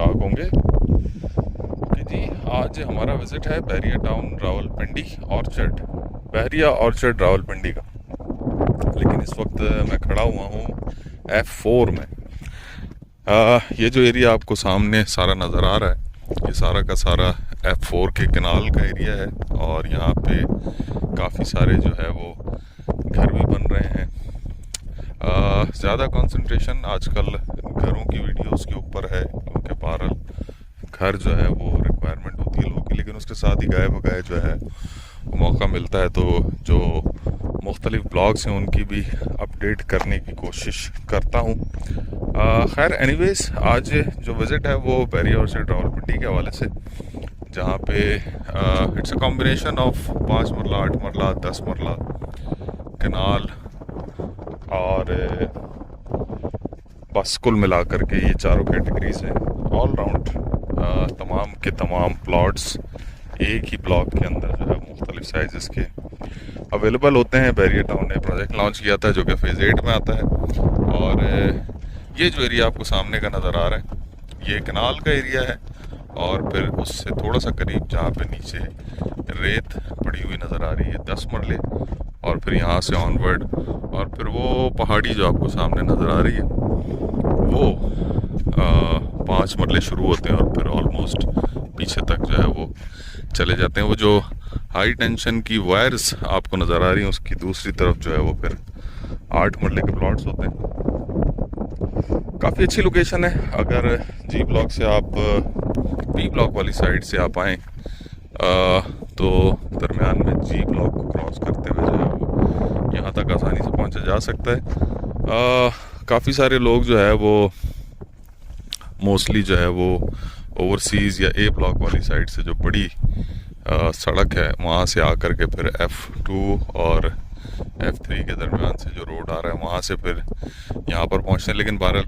इत्तेफाक होंगे कि जी आज हमारा विज़िट है बहरिया टाउन रावलपिंडी ऑर्चर्ड, बहरिया ऑर्चर्ड रावलपिंडी का। लेकिन इस वक्त मैं खड़ा हुआ हूँ F4 में। ये जो एरिया आपको सामने सारा नज़र आ रहा है, ये सारा का सारा F4 के कनाल का एरिया है। और यहाँ पे काफ़ी सारे जो है वो घर भी बन रहे हैं। ज़्यादा कंसंट्रेशन आजकल घरों की वीडियोस के ऊपर है, क्योंकि बहरहाल घर जो है वो रिक्वायरमेंट होती है लोगों की। लेकिन उसके साथ ही गाय बगाए जो है मौका मिलता है तो जो मुख्तलिफ ब्लॉग्स हैं उनकी भी अपडेट करने की कोशिश करता हूँ। खैर एनीवेज, आज जो विज़िट है वो बहरिया ऑर्चर्ड रावलपिंडी के हवाले से, जहाँ पे इट्स अ कॉम्बिनेशन ऑफ 5 मरला, 8 मरला, 10 मरला कनाल और बस कुल मिला करके ये चारों कैटेगरीज हैं। ऑल राउंड तमाम के तमाम प्लॉट्स एक ही ब्लॉक के अंदर जो है मुख्तलिफ साइज़ के अवेलेबल होते हैं। बहरिया टाउन ने प्रोजेक्ट लॉन्च किया था जो कि फेज़ 8 में आता है। और ये जो एरिया आपको सामने का नज़र आ रहा है ये कनाल का एरिया है, और फिर उससे थोड़ा सा करीब जहाँ पे नीचे रेत पड़ी हुई नज़र आ रही है 10 मरले, और फिर यहाँ से ऑनवर्ड, और फिर वो पहाड़ी जो आपको सामने नज़र आ रही है वो 5 मरले शुरू होते हैं और फिर ऑलमोस्ट पीछे तक जो है वो चले जाते हैं। वो जो हाई टेंशन की वायर्स आपको नज़र आ रही हैं उसकी दूसरी तरफ जो है वो फिर 8 मरले के प्लॉट्स होते हैं। काफ़ी अच्छी लोकेशन है। अगर जी ब्लॉक से आप बी ब्लॉक वाली साइड से आप आएँ तो दरमियान में जी ब्लॉक को क्रॉस करते हुए जो है वो यहाँ तक आसानी से पहुँचा जा सकता है। काफ़ी सारे लोग जो है वो मोस्टली जो है वो ओवरसीज़ या ए ब्लॉक वाली साइड से जो बड़ी सड़क है वहाँ से आकर के फिर F2 और F3 के दरमियान से जो रोड आ रहा है वहाँ से फिर यहाँ पर पहुँचते हैं। लेकिन बहरहाल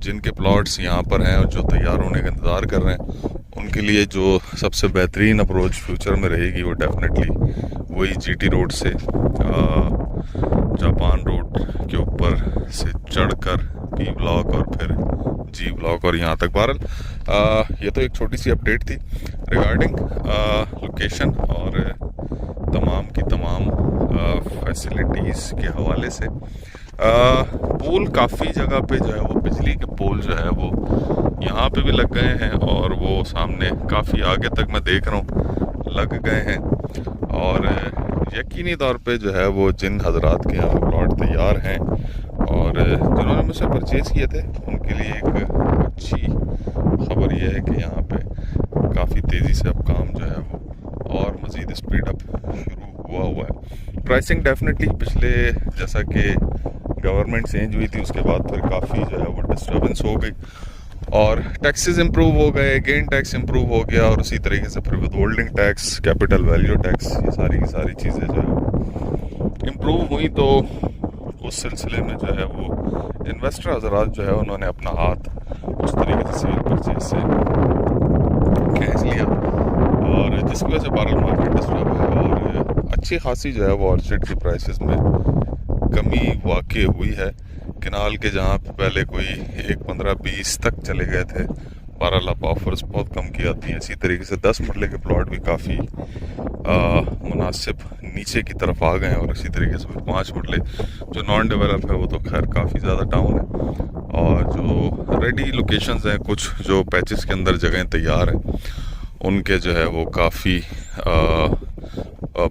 जिनके प्लॉट्स यहाँ पर हैं और जो तैयार होने का इंतज़ार कर रहे हैं उनके लिए जो सबसे बेहतरीन अप्रोच फ्यूचर में रहेगी वो डेफिनेटली वही GT रोड से जापान रोड के ऊपर से चढ़कर बी ब्लॉक और फिर जी ब्लॉक और यहाँ तक। बहरहाल ये तो एक छोटी सी अपडेट थी रिगार्डिंग लोकेशन और तमाम की तमाम फैसिलिटीज़ के हवाले से। पोल काफ़ी जगह पे जो है वो बिजली के पोल जो है वो यहाँ पे भी लग गए हैं, और वो सामने काफ़ी आगे तक मैं देख रहा हूँ लग गए हैं। और यकीनी तौर पे जो है वो जिन हजरात के यहाँ प्लॉट तैयार हैं और जिन्होंने मुझसे परचेज़ किए थे उनके लिए एक अच्छी खबर यह है कि यहाँ पे काफ़ी तेज़ी से अब काम जो है वो और मज़ीद स्पीड अप शुरू हुआ है। प्राइसिंग डेफिनेटली पिछले जैसा कि गवर्नमेंट चेंज हुई थी उसके बाद फिर काफ़ी जो है वो डिस्टर्बेंस हो गई और टैक्सेस इंप्रूव हो गए, गेन टैक्स इंप्रूव हो गया, और उसी तरीके से फिर with holding tax, capital value tax, ये सारी की सारी चीज़ें जो है इंप्रूव हुई। तो उस सिलसिले में जो है वो इन्वेस्टर हजरात जो है उन्होंने अपना हाथ उस तरीके से सेल परचेज से खींच लिया, और जिसकी वजह से बहरहाल मार्केट डिस्टर्ब है और अच्छी खासी जो है वो ऑर्चिड की प्राइसेस में कमी वाक़ई हुई है। कनाल के जहाँ पे पहले कोई 1.15-20 तक चले गए थे, बहरहाल अब ऑफर्स बहुत कम की आती हैं। इसी तरीके से 10 मरले के प्लॉट भी काफ़ी मुनासिब नीचे की तरफ आ गए हैं, और इसी तरीके से 5 मरले जो नॉन डेवलप है वो तो खैर काफ़ी ज़्यादा डाउन है, और जो रेडी लोकेशंस हैं कुछ जो पैचेस के अंदर जगह तैयार हैं उनके जो है वो काफ़ी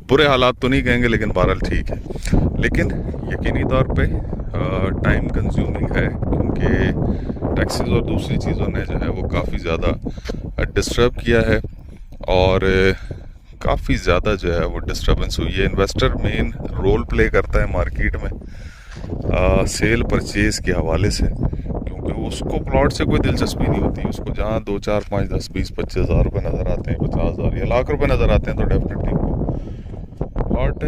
बुरे हालात तो नहीं कहेंगे लेकिन बहरहाल ठीक है। लेकिन यकीनी तौर पे टाइम कंज्यूमिंग है, क्योंकि टैक्सेस और दूसरी चीज़ों ने जो है वो काफ़ी ज़्यादा डिस्टर्ब किया है, और काफ़ी ज़्यादा जो है वो डिस्टर्बेंस हुई है। इन्वेस्टर मेन रोल प्ले करता है मार्केट में सेल परचेज़ के हवाले से, क्योंकि उसको प्लॉट से कोई दिलचस्पी नहीं होती। उसको जहाँ 2, 4, 5, 10, 20, 25 हज़ार रुपये नज़र आते हैं, 50,000 या लाख रुपए नज़र आते हैं तो डेफिनेटली वो प्लॉट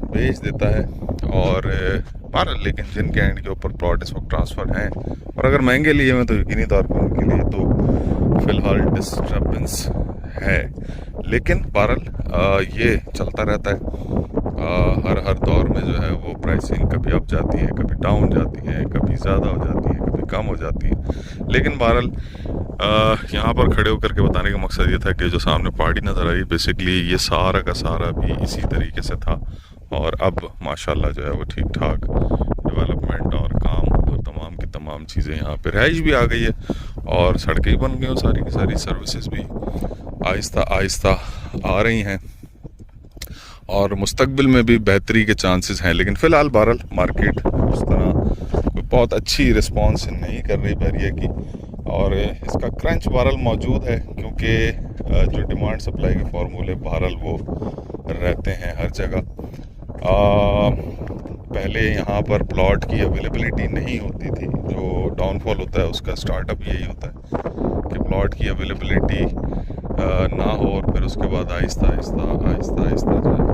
बेच देता है। और लेकिन जिनके एंड के ऊपर प्लॉट इस वक्त ट्रांसफ़र हैं और अगर महंगे लिए हुए तो यकीनी तौर पर उनके लिए तो फ़िलहाल डिस्टर्बेंस है। लेकिन बहरहाल ये चलता रहता है। हर दौर में जो है वो प्राइसिंग कभी अप जाती है, कभी डाउन जाती है, कभी ज़्यादा हो जाती है, कभी कम हो जाती है। लेकिन बहरहाल यहाँ पर खड़े होकर के बताने का मकसद ये था कि जो सामने पहाड़ी नज़र आई बेसिकली ये सारा का सारा भी इसी तरीके से था, और अब माशाल्लाह जो है वो ठीक ठाक डेवलपमेंट और काम और तमाम की तमाम चीज़ें, यहाँ पे रहाइश भी आ गई है और सड़कें भी बन गई और सारी की सारी सर्विसेज भी आहिस्ता आहिस्ता आ रही हैं और मुस्तकबिल में भी बेहतरी के चांसेस हैं। लेकिन फ़िलहाल बहरहाल मार्केट उस तरह कोई बहुत अच्छी रिस्पॉन्स नहीं कर रही बैरिया की, और इसका क्रंच बहरहाल मौजूद है क्योंकि जो डिमांड सप्लाई के फार्मूले बहरहाल वो रहते हैं हर जगह। पहले यहाँ पर प्लॉट की अवेलेबिलिटी नहीं होती थी, जो डाउनफॉल होता है उसका स्टार्टअप यही होता है कि प्लॉट की अवेलेबिलिटी ना हो और फिर उसके बाद आहिस्ता आहिस्ता आहिस्ता आहिस्ता जो है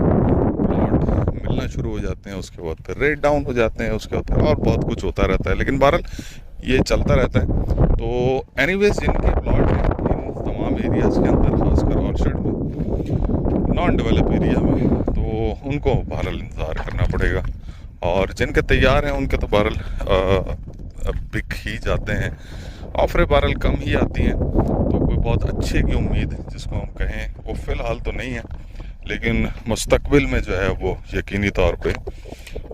प्लॉट मिलना शुरू हो जाते हैं, उसके बाद फिर रेट डाउन हो जाते हैं, उसके बाद फिर और बहुत कुछ होता रहता है। लेकिन बहरहाल ये चलता रहता है। तो एनीवेज जिनके प्लॉट हैं इन तमाम एरियाज़ के अंदर, खासकर ऑर्चर्ड में, नॉन डेवलप एरिया में, तो उनको बहरहाल इंतज़ार करना पड़ेगा, और जिनके तैयार हैं उनके तो बहरहाल बिक ही जाते हैं। ऑफरें बहरहाल कम ही आती हैं, तो कोई बहुत अच्छे की उम्मीद जिसको हम कहें वो फ़िलहाल तो नहीं है, लेकिन मुस्तकबिल में जो है वो यकीनी तौर पे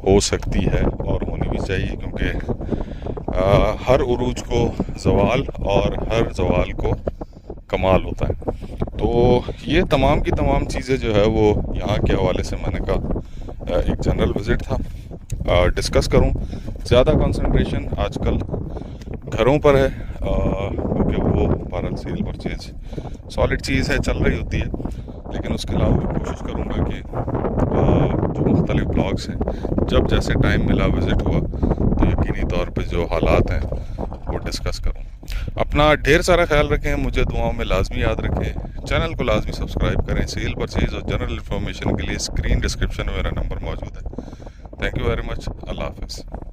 हो सकती है और होनी भी चाहिए, क्योंकि हर उरूज को ज़वाल और हर ज़वाल को कमाल होता है। तो ये तमाम की तमाम चीज़ें जो है वो यहाँ के हवाले से मैंने कहा एक जनरल विज़िट था, डिस्कस करूँ। ज़्यादा कंसंट्रेशन आजकल घरों पर है क्योंकि वो बहरहाल सेल परचेज सॉलिड चीज़ है, चल रही होती है, लेकिन उसके अलावा मैं कोशिश करूँगा कि जो मुख्तलिफ ब्लॉग्स हैं जब जैसे टाइम मिला विज़िट हुआ तो यकीनी तौर पे जो हालात हैं वो डिस्कस करूँ। अपना ढेर सारा ख्याल रखें, मुझे दुआओं में लाजमी याद रखें, चैनल को लाजमी सब्सक्राइब करें। सेल परचेज और जनरल इन्फॉर्मेशन के लिए स्क्रीन डिस्क्रिप्शन में मेरा नंबर मौजूद है। Thank you very much. अल्लाह हाफ़िज़।